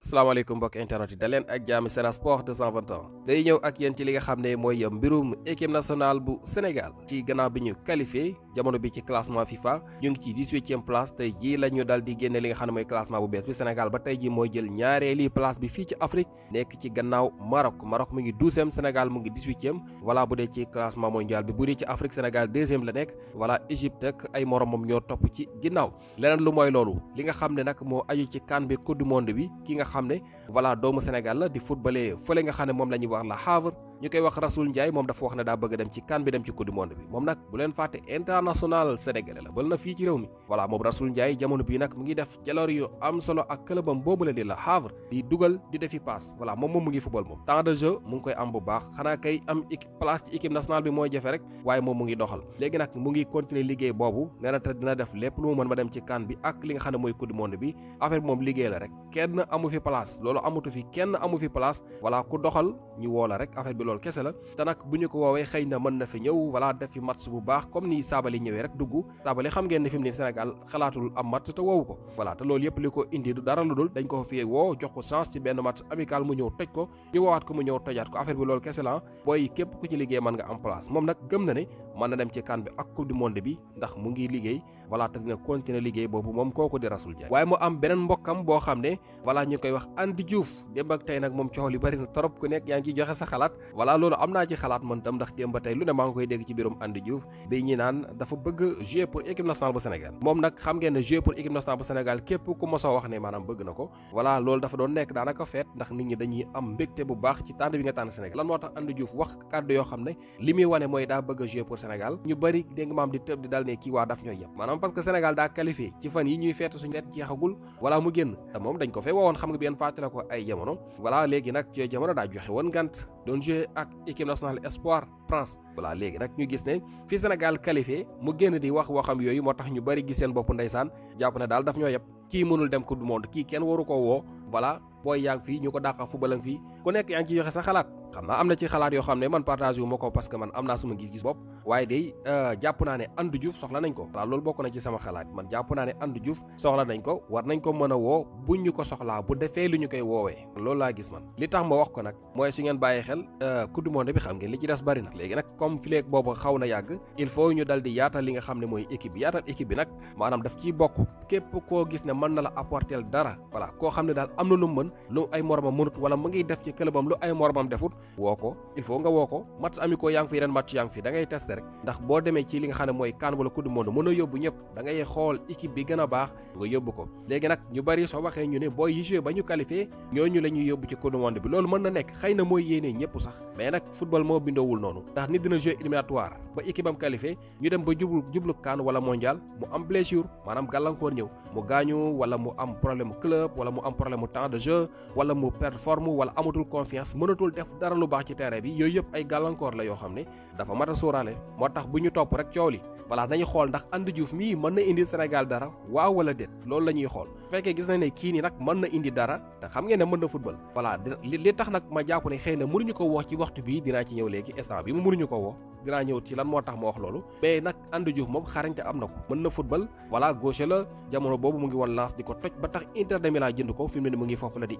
salaamaaleykum mbokk internet yi da leen ak jàmm Sen Sport 221 day ñëw ak yéen ci li nga xam ne mooy mbirum équipe nationale bu Sénégal ci gannaaw bi ñu qualifié jamono bi ci classement FIFA ñu ngi ci 18e place tey jii la ñu dal di génne li nga xam ne mooy classement bu bees bi Sénégal ba tey jii mooy jël ñaareeli place bi fii ci Afrique nekk ci gannaaw Maroc mu ngi 12e Sénégal mu ngi 18e voilà bu dee ci classement mondial bi bu dee ci Afrique Sénégal 2e la nekk voilà Égypte ak ay moromam ñoo topp ci ginnaaw leneen lu mooy loolu li nga xam ne nag moo aju ci CAN bi coupe du monde bi ki nga xam ne voilà doomu Sénégal la di footballé fële nga xam ne moom la ñuy wax Le Havre ñu koy wax Rasoul Ndiaye moom dafa wax ne daa bëgg dem ci CAN bi dem ci coupe du monde bi moom nag bu leen fàtte international sénégalais la bal na fii ci réew mi voilà moom Rasoul Ndiaye jamono bii nag mu ngi def jaloor yu am solo ak clubam boobu la di Le Havre di dugal di defi passe voilà moom mu ngi football moom temps de jeu mu ngi koy am bu baax xanaa kay am place ci équipe nationale bi mooy jafe rek waaye moom mu ngi doxal léegi nag mu ngi continuer liggéey boobu nee na te dina def lépp lu mu mën ba dem ci CAN bi ak li nga xam ne mooy coupe du monde bi affaire bi moom liggéey la rek kenn amu fi place loolu amatu fi kenn amu fi place voilà ku doxal ñu woo la rek affaire bi loolu kese la te nag bu ñu ko woowee xëy na mën na fi ñëw voilà def fi match bu baax comme ni Sabaly ñëwee rek dugg Sabaly xam ngeen ne fi mu ne Sénégal xalaatul am match te woowu ko voilà te loolu yëpp li ko indi du dara lu dul dañ ko fi woo jox ko chance ci benn match amical mu ñëw toj ko ñu woowaat ko mu ñëw tojaat ko affaire bi loolu kese la booy képp ku ci liggéey mën nga am place moom nag gëm na ne mën na dem ci CAN bi ak coupe du monde bi ndax mu ngi liggéey voilà te dina continuer liggéey boobu moom kooku di Rasoul Ndiaye waaye mu am beneen mbokkam boo xam ne voilà ñu koy wax Andi Diouf démb ak tey nag moom coow li bari na trop ku nekk yaa ngi ciy joxe sa xalaat voilà loolu am naa ci xalaat man tam ndax démb ba tey lu ne maa ngi koy dégg ci biirum Andi Diouf bi ñi naan dafa bëgg jouer pour équipe nationale bu Sénégal moom nag xam ngeen ne jouer pour équipe nationale bu Sénégal képp ku mosoo wax ne maanaam bëgg na ko voilà loolu dafa doon nekk daanaka feet ndax nit ñi dañuy am mbégte bu baax ci tànn bi nga tànn Sénégal lan moo tax Andi Diouf wax kàddu yoo xam ne li muy wane mooy daa bëgg a jouer pour Sénégal ñu bëri dégg nga maam di tëb di dal ne kii waa daf ñooy yëpp maanaam parce que Sénégal daa qualifié ci fan yi ñuy feetu suñu feet jeexagul voilà mu génn te moom dañ ko fay woowoon xam nga bi yeen fàttale ko ay jamono voilà léegi nag ci jamono daa joxe woon ngant doon jouer ak équipe nationale espoir France voilà léegi nag ñu gis ne fi Sénégal qualifié mu génn di wax waxam yooyu moo tax ñu bëri gis seen bopp ndeysaan jàpp ne daal daf ñoo yëpp kii mënul dem coupe du monde kii kenn waru ko woo voilà booy yaa ngi fii ñu ko dàqa football fii ku nekk yaa ngi ci joxe sa xalaat xam naa am na ci xalaat yoo xam ne man partage wu ma ko parce que man am naa suma gis-gis bopp waaye day jàpp naa ne Andi Diouf soxla nañ ko voilà loolu bokk na ci sama xalaat man jàpp naa ne Andi Diouf soxla nañ ko war nañ ko mën a woo buñ ñu ko soxlaa bu defee lu ñu koy woowee loolu laa gis man li tax ma wax ko nag mooy su ngeen bàyyi xel coupe du monde bi xam ngeen li ci des bari na léegi nag comme fileeg boobu xaw na yàgg il faut ñu dal di yaatal li nga xam ne mooy équipe bi yaatal équipe bi nag maanaam daf ciy bokk képp koo gis ne mën na la apporter dara voilà koo xam ne daal am na lu mën lu ay moromam mënut wala mu ngi def ci clubam lu ay moromam defut woo ko il faut nga woo ko match amicaux yaa ngi fi yeneen match yaa ngi fi da ngay tester rek ndax boo demee ci li nga xam ne mooy CAN wala coupe du monde mën a yóbbu ñëpp da ngay xool équipe bi gën a baax nga yóbbu ko léegi nag ñu bari soo waxee ñu ne booy yi joué ba ñu qualifié ñooñu la ñuy yóbbu ci coupe du monde bi loolu mën na nekk xëy na mooy yéenee ñëpp sax mais nag football moo bindoowul noonu ndax nit dina joué éliminatoire ba équipe am qualifié ñu dem ba jublu CAN wala mondial mu am blessure maanaam gàllankoor ñëw mu gaañu wala mu am problème mu club wala mu am problème mu temps de jeu wala mu perdre forme wala amatul confiance mënatul def dara lu baax ci terrain bi yooyu yëpp ay gàllankoor la yoo xam ne dafa mat a sóoraale moo tax bu ñu topp rek coow li voilà nañu xool ndax Andi Diouf mii mën na indi Sénégal dara waaw wala déet loolu la ñuy xool bu fekkee gis nañ ne kii nii nag mën na indi dara te xam ngeen ne mën na football voilà li tax nag ma jàpp ne xëy na mënuñu ko wax ci waxtu bii dinaa ci ñëw léegi instant bi mu mënuñu ko woo dinaa ñëw ci lan moo tax ma wax loolu mais nag Andi Diouf moom xarañte am na ko mën na football voilà gaucher la jamono boobu mu ngi woon Lens di ko toj ba tax Inter de Milan jënd ko fi mu ne mu ngi foofu la di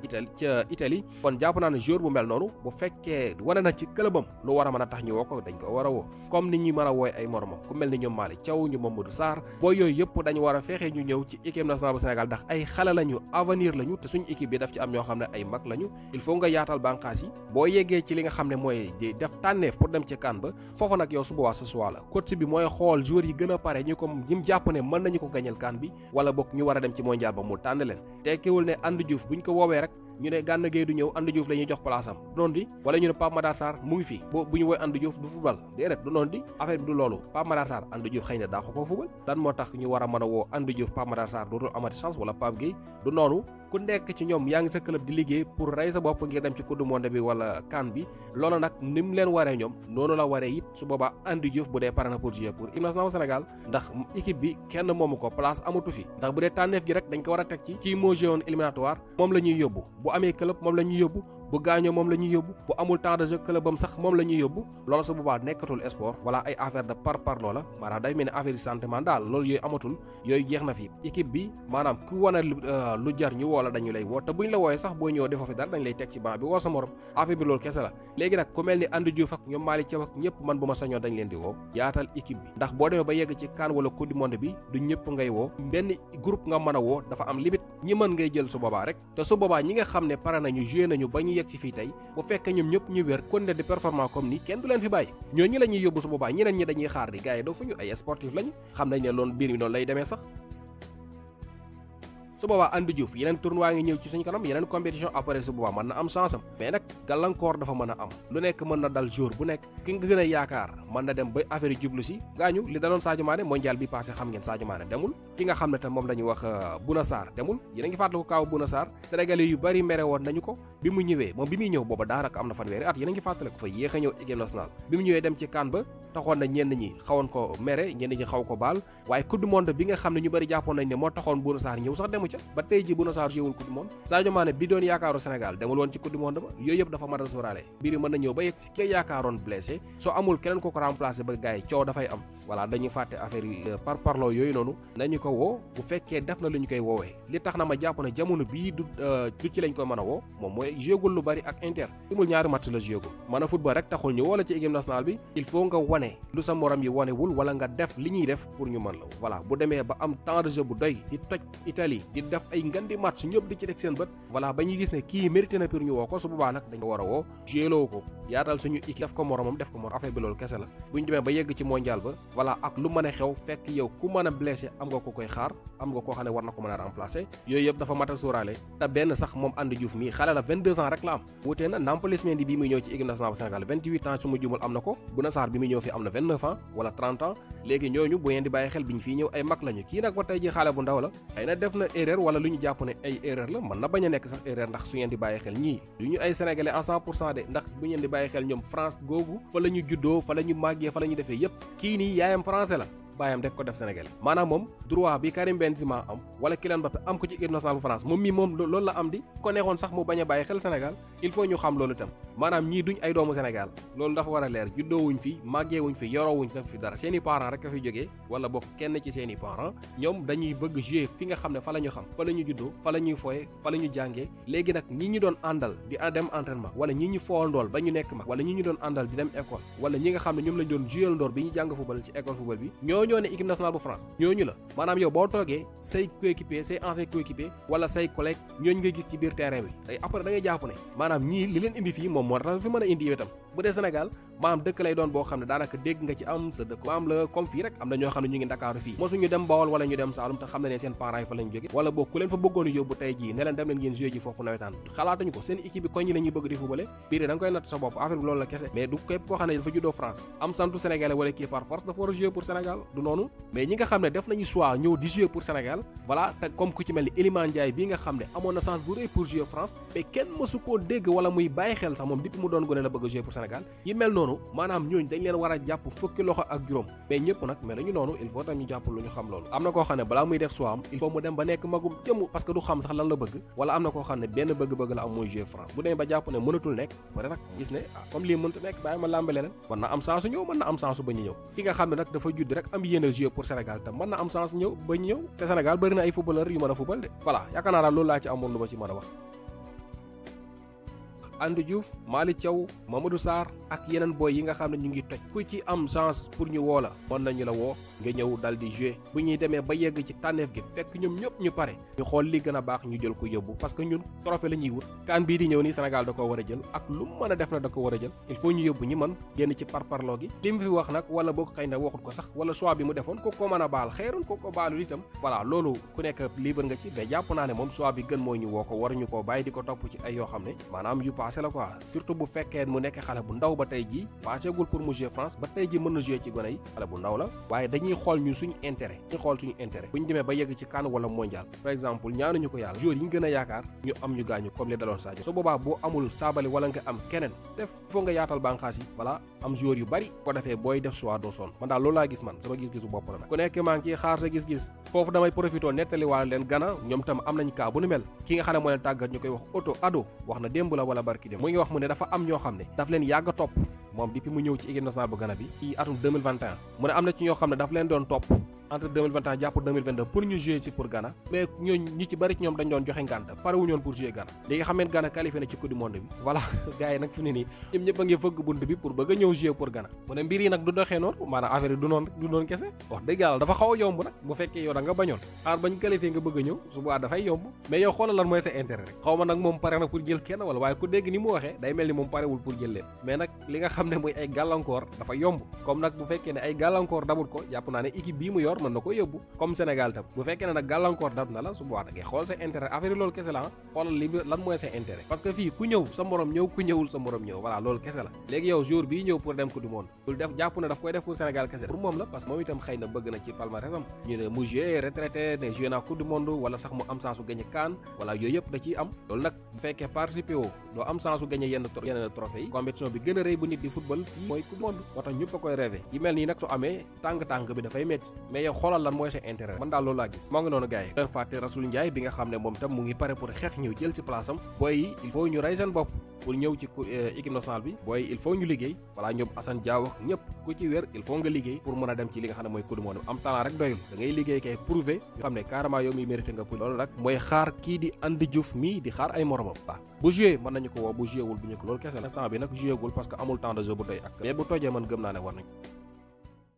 Italie kon jàpp naa ne joueur bu mel noonu bu fekkee wane na ci clubam lu war a mën a tax ñu woo ko dañ ko war a woo comme ni ñuy mën a wooy ay moromam ku mel ni ñoom Malick Thiaw ñu Mamadou Sarr booy yooyu yëpp dañu war a fexe ñu ñëw ci équipe nationale bu Sénégal ndax ay xale lañu avenir lañu te suñu équipe bi daf ci am ñoo xam ne ay mag lañu il faut nga yaatal bànqaas yi boo yeggee ci li nga xam ne mooy di def tànneef pour dem ci CAN ba foofu nag yow su boobaa ce soit la coach bi mooy xool joueurs yi gën a pare ñu ko jim jàpp ne mën nañu ko gañal CAN bi wala bokk ñu war a dem ci mondial ba mu tànn leen tekkiwul ne Andi Diouf buñ ko woowee rek ñu ne Gana Gueye du ñëw Andi Diouf la ñuy jox place am du noonu di wala ñu ne Pape Matar Sarr mu ngi fi bu ñu woy Andi Diouf du football déedéet du noonu di affaire bi du loolu Pape Matar Sarr Andi Diouf xëy na daa ko football lan moo tax ñu war a mën a woo Andi Diouf Pape Matar Sarr dootul amati chance wala Pape Gueye du noonu ku nekk ci ñoom yaa ngi sa club di liggéey pour rey sa bopp ngir dem ci coupe du monde bi wala CAN bi loolu nag ni mu leen waree ñoom noonu la waree it su boobaa Andi Diouf bu dee pare na pour jouer pour équipe nationale Sénégal ndax équipe bi kenn moomu ko place amatu fi ndax bu dee tànneef gi rek dañ ko war a teg ci kii moo joué woon éliminatoire moom la ñuy yóbbu bu amee club moom la ñuy yóbbu bu gaañoo moom la ñuy yóbbu bu amul temps de jeu clubam sax moom la ñuy yóbbu loolu su boobaa nekkatul sport wala ay affaire de par loola maanaam day mel ni affaire sentiment daal loolu yooyu amatul yooyu jeex na fi équipe bi maanaam ku wane lu jar ñu woo la dañu lay woo te buñ la wooyee sax boo ñëw defoo fi dara dañ lay teg ci banc bi woo sa morom affaire bi loolu kese la léegi nag ku mel ni Andy Diouf ak ñoom Malick Thiaw ak ñëpp man bu ma sañoon dañ leen di woo yaatal équipe bi ndax boo demee ba yegg ci CAN wala coupe du monde bi du ñëpp ngay woo benn groupe nga mën a woo dafa am limite ñi mën ngay jël su boobaa rek te su boobaa ñi nga xam ne pare nañu joué nañu ba ñu yegg si fii tey bu fekkee ñoom ñëpp ñu wér kon ne di performant comme ni kenn du leen fi bàyyi ñooñu la ñuy yóbbu su boobaa ñeneen ñi dañuy xaar di gars yi doo fu ñu ay sportif lañu xam nañ ne loolu biir mi noonu lay demee sax su boobaa Andy Diouf yeneen tournoi ngi ñëw ci suñu kanam yeneen compétition après su boobaa mën na am chance am mais nag gàllankoor dafa mën a am lu nekk mën na dal jour bu nekk ki nga gën a yaakaar mën na dem ba affaire yi jublu si gaañu li daloon Sadio Mané mondial bi passé xam ngeen Sadio Mané demul ki nga xam ne tam moom la ñuy wax Bouna Sarr demul yéen a ngi fàttaliku kaaw Bouna Sarr Sénégalais yu bari mere woon nañu ko bi mu ñëwee moom bi muy ñëw booba daanaka am na fanweeri at yéen a ngi fàttaliku fa yéex a ñëw équipe nationale bi mu ñëwee dem ci CAN ba taxoon na ñenn ñi xawoon ko mere ñenn ñi xaw ko baal waaye coupe du monde bi nga xam ne ñu bari jàppoon nañ ne moo taxoon Bouna Sarr ñëw sax demu ca ba tey ji Bouna Sarr joué wul coupe du monde Sadio Mané bi doon yaakaaru Sénégal demul woon ci coupe du monde ba yooyu yëpp dafa mën a sóoraale mbir yi mën na ñëw ba yegg si ki yaakaaroon blessé soo amul keneen ko ko remplacé ba gars yi coow dafay am voilà dañuy fàtte affaire yi par parloo yooyu noonu nañu ko woo bu fekkee def na lu ñu koy woowee li tax na ma jàpp ne jamono bii du ci lañ ko mën a woo moom mooy jouégul lu bari ak Inter imul ñaari match la jouégul mën a football rek taxul ñu woo la ci équipe nationale bi il faut nga wane lu sa morom yi wanewul wala nga def li ñuy def pour ñu mën la voilà bu demee ba am temps de jeu bu doy di toj Italie di def ay ngandi match ñëpp di ci teg seen bët voilà ba ñuy gis ne kii mérité na pour ñu woo ko su boobaa nag dañ ko war a woo jouéloo ko yaatal suñu équipe def ko moromam def ko morom affaire bi loolu kese la bu ñu demee ba yegg ci mondial ba voilà ak lu mën a xew fekk yow ku mën a blessé am nga ko koy xaar am nga koo xam ne war na ko mën a remplacer yooyu yëpp dafa mat a sóoraale te benn sax moom Andy Diouf mii xale la 22 ans rek la am wutee na Nampalys Mendy bi muy ñëw ci équipe nationale bu Sénégal 28 ans su ma jumul am na ko Bouna Sarr bi muy ñëw fi am na 29 ans wala 30 ans léegi ñooñu bu ngeen di bàyyi xel bi ñu fii ñëw ay mag lañu kii nag ba tey ji xale bu ndaw la xëy na def na erreur wala lu ñu jàpp ne ay erreur la mën na bañ a nekk sax erreur ndax su ngeen di bàyyi xel ñii du ñu ay sénégalais à 100% de ndax bu ngeen di bàyyi xel ñoom France googu fa la ñu juddoo fa la ñu màggee fa la ñu defee yépp kii nii yaayam français la baayam def ko def Sénégal maanaam moom droit bi Karim Benzema am wala Kylian Mbappé am ko ci équipe nationale bu France moom mii moom loolu la am di ko neexoon sax mu bañ a bàyyi xel Sénégal il faut ñu xam loolu itam maanaam ñii duñ ay doomu Sénégal loolu dafa war a leer juddoowuñ fi màggeewuñ fi yorowuñ fi dara seeni parents rek a fi jógee wala bokk kenn ci seeni parents ñoom dañuy bëgg jouer fi nga xam ne fa la ñu xam fa la ñu juddoo fa la ñuy foye fa la ñu jàngee léegi nag ñi ñu doon àndal di dem entraînement wala ñi ñu foowandool ba ñu nekk mag wala ñi ñu doon àndal di dem école wala ñi nga xam ne ñoom lañ doon jouer ndoor bi ñu jàng football ci école football bi ñoo ne équipe nationale bu France ñooñu la maanaam yow boo toogee say coéquipier say ancien coéquipier wala say collègue ñooñu ngay gis ci biir terrain bi tey après da ngay jàpp ne maanaam ñii li leen indi fii moom moo tax fi mën a indi yow itam bu dee Sénégal maanaam dëkk lay doon boo xam ne daanaka dégg nga ci am sa dëkk maam la comme fii rek am na ñoo xam ne ñu ngi Ndakaaru fii mosuñu dem Bawol wala ñu dem Saalum te xam ne ne seen parents yi fa lañ jóge wala boog ku leen fa bëggoon yóbbu tey jii ne leen dem leen ngeen jouer ji foofu nawetaan xalaatuñu ko seen équipe bi koñ yi la ñuy bëgg di footballé biir da nga koy natt sa bopp affaire bi loolu la kese mais du képp koo xam ne dafa juddoo France am santu sénégalais wala kii par force dafa war a jouer pour Sénégal du noonu mais ñi nga xam ne def nañu choix ñëw di jouer pour Sénégal voilà te comme ku ci mel ni Iliman Ndiaye bii nga xam ne amoon na chance bu rëy pour jouer France mais kenn mësu koo dégg wala muy bàyyi xel sax moom depuis mu doon gone la bëgg a jouer pour Sénégal yi mel noonu maanaam ñooñu dañ leen war a jàpp fukki loxo ak juróom mais ñëpp nag mais nañu noonu il faut tam ñu jàpp lu ñu xam loolu am na koo xam ne balaa muy def choix am il faut mu dem ba nekk magum jëmm parce que du xam sax lan la bëgg wala am na koo xam ne benn bëgg-bëgg la am muy jouer France bu demee ba jàpp ne mënatul nekk pare nag gis ne comme lii mënta nekk bàyyi ma làmbe leneen mën na am chance ñëw mën na am chance ba ñu ñëw ki nga xam ne nag dafa judd rek am yéene jouer pour Sénégal te mën na am chance ñëw ba ñu ñëw te Sénégal bëri na ay footballeur yu mën a football de voilà yaakaar naa daal loolu laa ci amoon lu ma ci mën a wax Andy Diouf Malick Thiaw Mamadou Sarr ak yeneen boy yi nga xam ne ñu ngi toj ku ci am chance pour ñu woo la mën nañu la woo nga ñëw dal di jouer bu ñuy demee ba yegg ci tànneef gi fekk ñoom ñëpp ñu pare ñu xool li gën a baax ñu jël ko yóbbu parce que ñun trophée la ñuy wut CAN bii di ñëw nii Sénégal da ko war a jël ak lu mën a def na da ko war a jël il faut ñu yóbbu ñi mën génn ci parparloo gi li mu fi wax nag wala boo ko xëy na waxut ko sax wala choix bi mu defoon ko ko mën a baal xeeroon ko ko baalul itam voilà loolu ku nekk libre nga ci mais jàpp naa ne moom choix bi gën mooy ñu woo ko waruñu koo bàyyi di ko topp ci ay yoo xam ne maanaam yu passé la quoi surtout bu fekkee mu nekk xale bu ndaw ba tey jii passégul pour mu jouer France ba tey jii mën na jouer ci gone yi xale bu ndaw la waaye dañuy xool ñun suñu intérêt bu ñu demee ba yegg ci CAN wala mondial par exemple ñaanuñu ko yàlla joueurs yi ñu gën a yaakaar ñu am ñu gaañu comme li daloon Sadio su boobaa boo amul Sabaly wala nga am keneen def foo nga yaatal bànqaas yi voilà am joueurs yu bari ko defee booy def choix doo sonn man daal loolu laa gis man sama gis-gisu bopp la nag ku nekk maa ngi ciy xaar sa gis-gis foofu damay profité nettali waale leen Gana ñoom tam am nañ cas bu nu mel ki nga xam ne moo leen tàggat ñu koy wax Otto Addo wax na démb la wala barki dem mu ngi wax mu ne dafa am ñoo xam ne daf leen yàgg a topp moom depuis mu ñëw ci équipe nationale bu Ghana bi ci atum 2021 mu ne am na ci ñoo xam ne daf leen doon topp entre 2021 jàpp 2022 pour ñu jouer ci pour Ghana mais ñi ci bari ci ñoom dañ doon joxe ngànt pare wu ñoon pour jouer Ghana léegi xam ngeen Ghana qualifié na ci coupe du monde bi voilà gars yi nag fi ne nii ñoom ñëpp a ngi fëgg bunt bi pour bëgg a ñëw jouer pour Ghana mu ne mbir yi nag du doxee noonu maanaam affaire yi du noonu kese wax dëgg yàlla dafa xaw a yomb nag bu fekkee yow da nga bañoon xaar bañ qualifié nga bëgg a ñëw su boobaa dafay yomb mais yow xoolal lan mooy sa intérêt rek xaw ma nag moom pare na pour jël kenn wala waaye ku dégg ni mu waxee day mel ni moom parewul pour jël leen mais nag li nga xam ne muy ay gàllankoor dafa yomb comme nag bu fekkee ne ay gàllankoor dabul ko jàpp naa ne équipe bii mu yor mën na ko yóbbu comme Sénégal tam bu fekkee ne nag gàllankoor dab na la su boobaa da ngay xool sa intérêt affaire yi loolu kese la xoolal li lan mooy sa intérêt parce que fii ku ñëw sa morom ñëw ku ñëwul sa morom ñëw voilà loolu kese la léegi yow jour bii ñëw pour dem coupe du monde dul def jàpp ne daf koy def pour Sénégal kese pour moom la parce que moom itam xëy na bëgg na ci palmarèsam ñu ne mu joué retraité ne joué naa coupe du monde wala sax mu am chance su gagné CAN wala yooyu yëpp da ciy am loolu nag bu fekkee participé woo doo am chance su gagné yenn trophée yi compétition bi gën a rëy bu nit di football fii mooy coupe du monde moo tax ñëpp a koy rêvé yi mel nii nag su amee tàng-tàng bi dafay métti mais yow xoolal lan mooy sa intérêt man daal loolu laa gis moo ngi noonu gars yi leen fàtte Rasoul Ndiaye bi nga xam ne moom tam mu ngi pare pour xeex ñëw jël ci place am booy yi il faut ñu rey seen bopp pour ñëw ci équipe nationale bi booy il faut ñu liggéey voilà ñoom Assane Diao ak ñëpp ku ci wér il faut nga liggéey pour mën a dem ci li nga xam ne mooy coupe du monde am talent rek doyul da ngay liggéey kay prouver ñu xam ne carrément yow mi mérité nga pour loolu rek mooy xaar kii di Andy Diouf mii di xaar ay moromam waaw bu joué mën nañu ko woo bu joué wul bu ñu ko loolu kese instant bi nag joué gul parce que amul temps de jeu bu doy ak mais bu tojee man gëm naa ne war nañ